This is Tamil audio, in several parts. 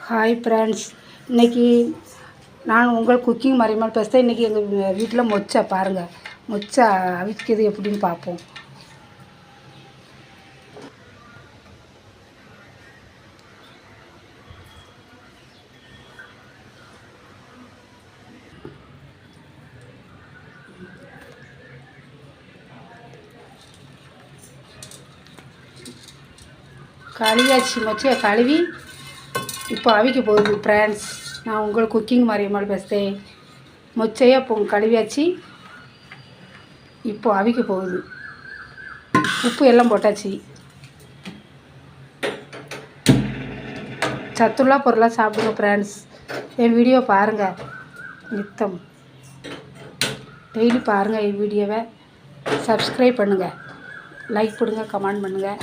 ஹாய் ஃப்ரெண்ட்ஸ், இன்றைக்கி நான் உங்கள் குக்கிங் மரியாமல் பேசுகிறேன். இன்றைக்கி எங்கள் வீட்டில் மொச்சை பாருங்கள், மொச்சை அவிக்கிறது எப்படின்னு பார்ப்போம். கழுவியாச்சு, மொச்சையை கழுவி இப்போ அவிக்க போகுது ஃப்ரெண்ட்ஸ். நான் உங்கள் குக்கிங் மரியாமல் பேசுகிறேன். மொச்சையை இப்போ கழுவியாச்சு, இப்போ அவிக்க போகுது. உப்பு எல்லாம் போட்டாச்சு. சத்துள்ள பொருளாக சாப்பிடுங்க ஃப்ரெண்ட்ஸ். என் வீடியோ பாருங்கள், நித்தம் டெய்லி பாருங்கள் என் வீடியோவை. சப்ஸ்கிரைப் பண்ணுங்கள், லைக் பண்ணுங்கள், கமெண்ட் பண்ணுங்கள்.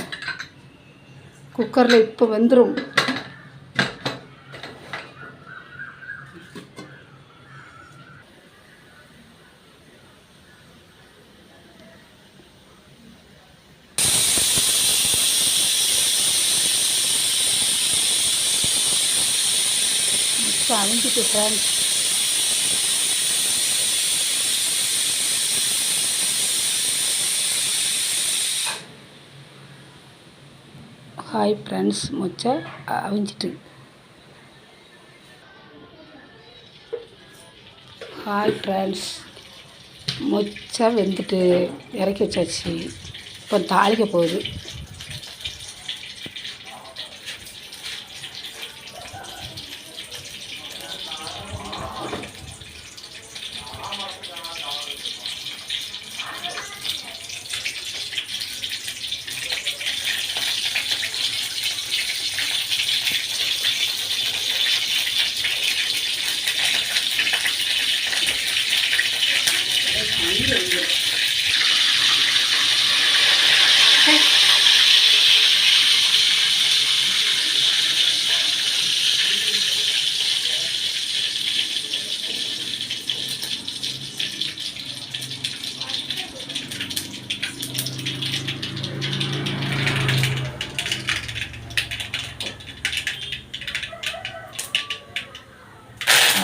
குக்கரில் இப்போ வெந்துடும். அவிஞ்சிட்டு ஃப்ரெண்ட்ஸ், ஹாய் ஃப்ரெண்ட்ஸ், மொச்சை அவிஞ்சிட்டு. ஹாய் ஃப்ரெண்ட்ஸ், மொச்சை வெந்துட்டு இறக்கி வச்சாச்சு. இப்போ தாளிக்க போகுது.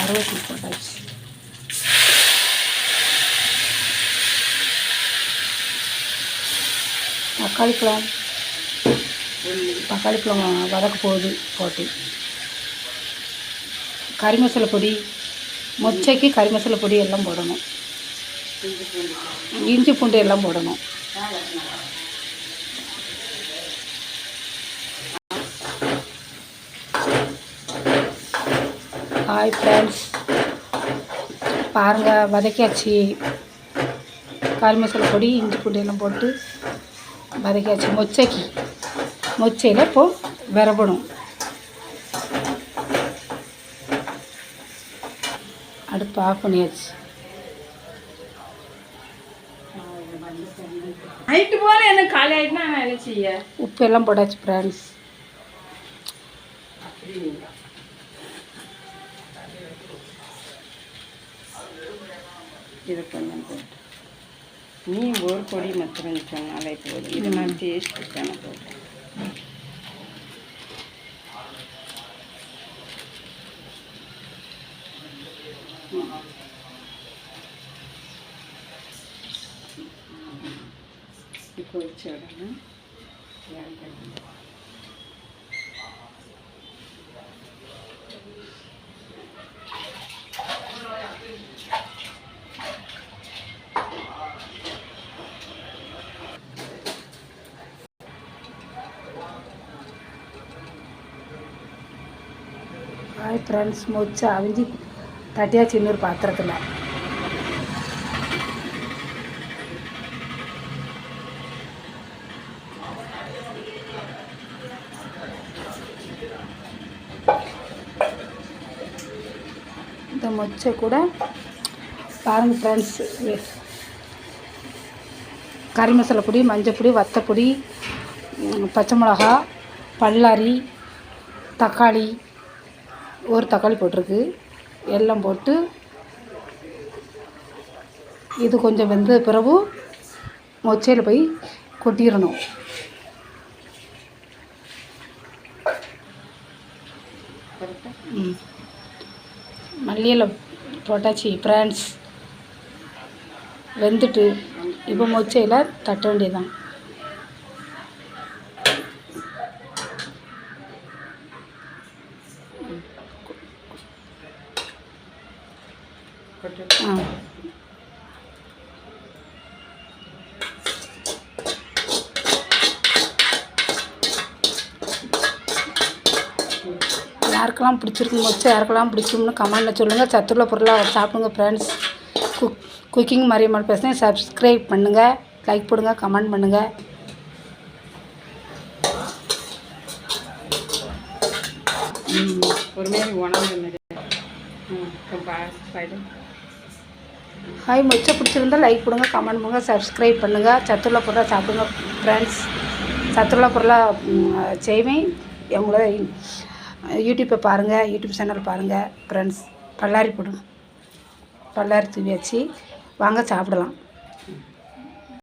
கருவேப்பிலை போட்டாச்சு. தக்காளி பழம் வதக்க போகுது. போட்டு கறி மசாலா பொடி, மொச்சைக்கு கறி மசாலா பொடி எல்லாம் போடணும். இஞ்சி பூண்டு எல்லாம் போடணும். ஹாய் ஃப்ரெண்ட்ஸ், பாருங்கள் வதக்கியாச்சு. கறி மசாலா பொடி, இஞ்சி பூண்டு எல்லாம் போட்டு வதக்கியாச்சு. மொச்சையில் இப்போது விரபணும். அடுப்பு ஆஃப் பண்ணியாச்சு. உப்பு எல்லாம் போட்டாச்சு ஃப்ரெண்ட்ஸ். இது கொஞ்சம் போட்டு நீ ஒரு பொடி மாத்திரம் சொன்னாலே போதும். இது நான் டேஸ்ட்டுக்கான போட்டேன். இப்போ வச்சு விடணும். ஹாய் ஃப்ரெண்ட்ஸ், மொச்சை அவிஞ்சி தட்டியாச்சு இன்னொரு பாத்திரத்தில். இந்த மொச்சை கூட பாருங்கள் ஃப்ரெண்ட்ஸ், கறி மசாலா பொடி, மஞ்சள் பொடி, வத்தப்பொடி, பச்சை மிளகா, பல்லாரி, தக்காளி, ஒரு தக்காளி போட்டிருக்கு. எல்லாம் போட்டு இது கொஞ்சம் வெந்த பிறகு மொச்சையில் போய் கொட்டிடணும். ம் மல்லியில் போட்டாச்சு ஃப்ரெண்ட்ஸ். வெந்துட்டு இப்போ மொச்சையில் தட்ட வேண்டியதுதான். ஆ யாருக்கெல்லாம் பிடிச்சிருக்கு மொச்சை, யாருக்கெல்லாம் பிடிக்கும்னு கமெண்டில் சொல்லுங்கள். சத்துள்ள பொருளாக சாப்பிடுங்க ஃப்ரெண்ட்ஸ். குக்கிங் மரியம்மாள் பேசுகிறேன். சப்ஸ்கிரைப் பண்ணுங்கள், லைக் போடுங்க, கமெண்ட் பண்ணுங்கள். ஒரு மாதிரி உணவு ஹாய், மொச்சை பிடிச்சிருந்தால் லைக் போடுங்க, கமெண்ட் பண்ணுங்கள், சப்ஸ்கிரைப் பண்ணுங்கள். சத்துள்ள பொருளாக சாப்பிடுங்க ஃப்ரெண்ட்ஸ். சத்துள்ள பொருளாக செய்வேன். எங்களோட யூடியூப்பை பாருங்கள், யூடியூப் சேனல் பாருங்கள் ஃப்ரெண்ட்ஸ். பல்லாரி போடுங்க, பல்லாரி தூவியாச்சு. வாங்க சாப்பிடலாம்.